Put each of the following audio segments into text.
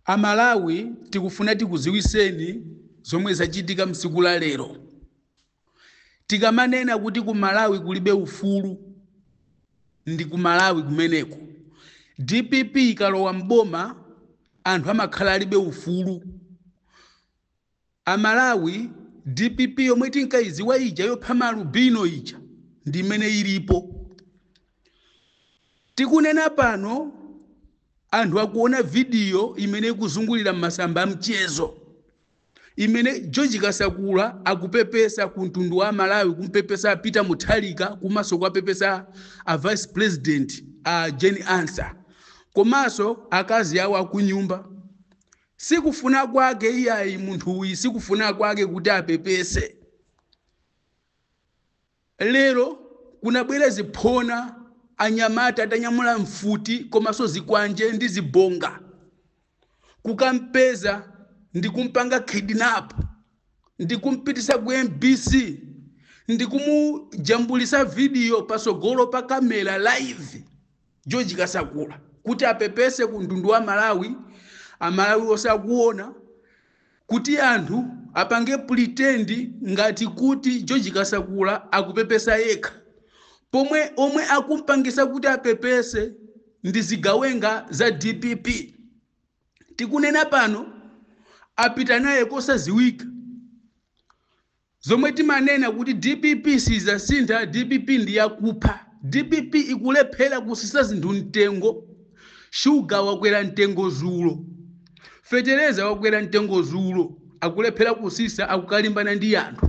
Amalawi tikufuna tikuziwiseni zomwe zachitika msiku la lero. Tikamanena kuti ku Malawi kulibe ufulu, ndi ku Malawi kumeneko. DPP ikalowa mboma anthu amakhala alibe ufulu. Amalawi DPP yomwe tinkayiziwa ija yopha Malubino ija ndi imene ilipo. Tikunena pano anthu akuona video imene ikuzungulira masamba amchezo, imene George Kasakula akupepesa ku mtundu wa Malawi, kumpepesa Peter Mutharika, kumaso kwa pepesa a vice president a Jane Ansah, komaso akazi awo akunyumba. Sikufuna kwake iyayi munthu uyi, sikufuna kwake kuti apepese. Lero kunabwera ziphona anyamata atanyamula mfuti komaso zikwanje ndi zibonga kukampeza ndi kumpanga kidnap, ndi kumpitisa ku MBC, ndi kumujambulisa video pasogolo pa kamera live George Kasakula kuti apepese ku mtundu wa Malawi. Amalawi osakuona kuti anthu apange pretend ngati kuti George Kasakula akupepesa yekha, pomwe omwe akumpangisa kuti apepese ndi zigawenga za DPP. Tikunena pano apita naye kosaziwika, zomwe timanena kuti DPP sizasintha, DPP ndi yakupha. DPP ikulephera kusisa zinthu mtengo. Sugar wakwera mtengo zulo, fetereza wakwera mtengo zulo, akulephera kusisa, akukalimbana ndi anthu.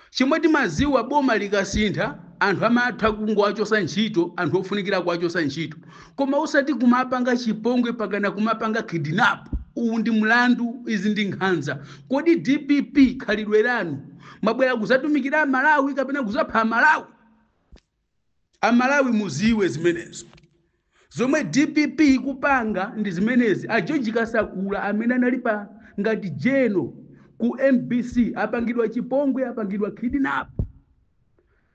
Chimwe timaziwa boma likasintha anthu amatha kungowachosa ntchito, anthu ofunikira kuwachosa ntchito, koma usati kumapanga chipongwe pakana kumapanga kidnap. Uwu ndi mlandu, izi ndi nkhanza. Kodi DPP khalidwe lanu mabwera kuzatumikira Amalawi kapena kuzapha Amalawi? Amalawi muziwe zimenezo. Zomwe DPP ikupanga ndi zimenezi. A George Kasakula amene analipa ngati jeno ku MBC apangidwa chipongwe, apangidwa kidnap,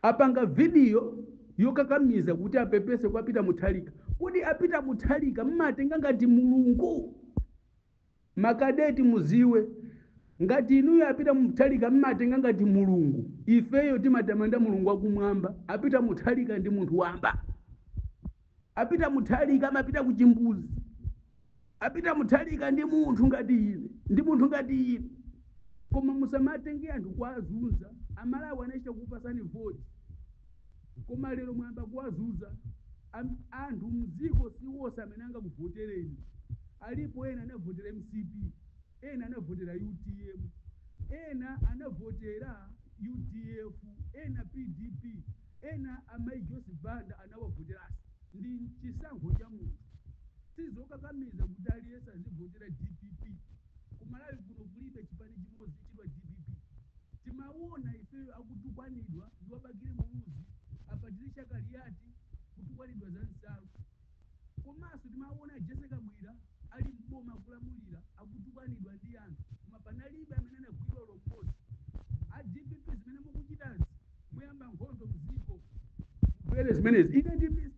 apanga video yokakamiza kuti apepese kwa Peter Mutharika. Kodi a Peter Mutharika mmatenga ngati mulungu? Makadeti muziwe, ngati inuyo a Peter Mutharika mmatenga ngati mulungu, ifeyo timatamanda mulungu wakumwamba. A Peter Mutharika ndi munthu wamba. A Peter Mutharika amapita ku chimbuzi. A Peter Mutharika ndi munthu ngati ine, ndi munthu ngati ine. Koma musamatenge anthu kuwazunza. Amalawi anachita kupasani voti, koma lero mwamba kuwazunza. Anthu mziko siwosa amene angakuvotereni. Alipo ena anavotera MCP, ena anavotera UTM, ena anavotera UDF, ena PDP, ena Amai Joseph Banda anawavotera. Ndi chisankho cha munthu. Sizokakamiza kuti aliyesa azivotera DPP. Kumalawi kuno kulibe chipani chimodzi chitwa DPP. Timaona ifeyo akutukwanidwa ndi wabagire muuzi, apatirisha kaliyati kutukwanidwa za nsalu. Komanso timaona Jessica Mwira ali mboma kulamulira akutukwanidwa ndi anthu, koma panalibe amene anagwidwa lombozi. A DPP zimene mukuchitazi muyamba nkhondo mziko kubwere zimenezi. Ine DPP